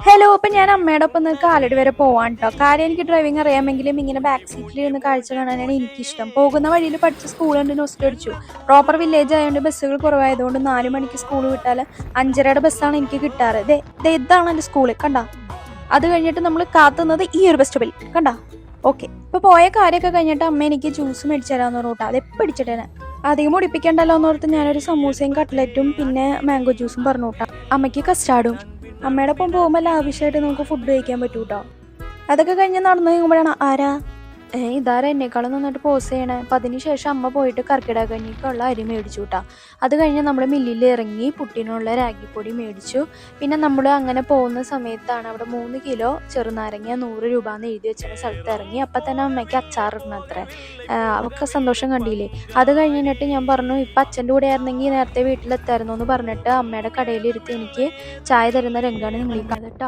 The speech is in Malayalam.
ഹലോ, അപ്പം ഞാൻ അമ്മയുടെ ഒപ്പം നിന്ന് കാലടി വരെ പോവാൻ കേട്ടോ. കാര്യം എനിക്ക് ഡ്രൈവിംഗ് അറിയാമെങ്കിലും ഇങ്ങനെ ബാക്ക് സീറ്റിൽ ഇരുന്ന് കാഴ്ച കാണാനാണ് എനിക്കിഷ്ടം. പോകുന്ന വഴിയിൽ പഠിച്ച സ്കൂൾ കണ്ട് നൊസ്റ്റ് അടിച്ചു. പ്രോപ്പർ വില്ലേജ് ആയതുകൊണ്ട് ബസ്സുകൾ കുറവായതുകൊണ്ട് 4 മണിക്ക് സ്കൂൾ വിട്ടാൽ 5:30യുടെ ബസ്സാണ് എനിക്ക് കിട്ടാറ്. ഇതാണ് എൻ്റെ സ്കൂള് കണ്ട. അത് കഴിഞ്ഞിട്ട് നമ്മൾ കാത്തുന്നത് ഈ ഒരു ബസ് സ്റ്റോപ്പിൽ കണ്ട. ഓക്കെ, ഇപ്പോൾ പോയ കാര്യമൊക്കെ കഴിഞ്ഞിട്ട് അമ്മ എനിക്ക് ജ്യൂസ് മേടിച്ചു തരാമെന്ന് പറഞ്ഞിട്ട് അത് എപ്പോൾ പിടിച്ചിട്ടേനെ അധികം മുടിപ്പിക്കണ്ടല്ലോ എന്നോർത്ത് ഞാനൊരു സമൂസയും കട്ട്ലറ്റും പിന്നെ മാംഗോ ജ്യൂസും പറഞ്ഞു കേട്ടോ. അമ്മയ്ക്ക് കസ്റ്റാർഡും. അമ്മയുടെ ഒപ്പം പോകുമ്പോൾ ലാവിഷായിട്ട് നമുക്ക് ഫുഡ് കഴിക്കാൻ പറ്റൂ കേട്ടോ. അതൊക്കെ കഴിഞ്ഞ് നടന്നു കഴിയുമ്പോഴാണ് ആരാ ഇതാരാ എന്നെക്കാളും നന്നായിട്ട് പോസ് ചെയ്യണേ. അപ്പം അതിന് ശേഷം അമ്മ പോയിട്ട് കർക്കിടക കഞ്ഞിക്കുള്ള അരി മേടിച്ചു കൂട്ടാ. അത് കഴിഞ്ഞ് നമ്മൾ മില്ലിൽ ഇറങ്ങി പുട്ടിനുള്ള രാഗിപ്പൊടി മേടിച്ചു. പിന്നെ നമ്മൾ അങ്ങനെ പോകുന്ന സമയത്താണ് അവിടെ 3 കിലോ ചെറുനാരങ്ങ 100 രൂപ എന്ന് എഴുതി വെച്ച സ്ഥലത്ത് ഇറങ്ങി. അപ്പം തന്നെ അമ്മയ്ക്ക് അച്ചാറിടണം അത്രേ. അവർക്ക് സന്തോഷം കണ്ടില്ലേ. അത് കഴിഞ്ഞിട്ട് ഞാൻ പറഞ്ഞു ഇപ്പം അച്ഛൻ്റെ കൂടെ ആയിരുന്നെങ്കിൽ നേരത്തെ വീട്ടിലെത്തായിരുന്നു എന്ന് പറഞ്ഞിട്ട് അമ്മയുടെ കടയിലിരുത്തി എനിക്ക് ചായ തരുന്ന രംഗമാണ് നിങ്ങൾ ഈ കാണുന്നത് കേട്ടോ.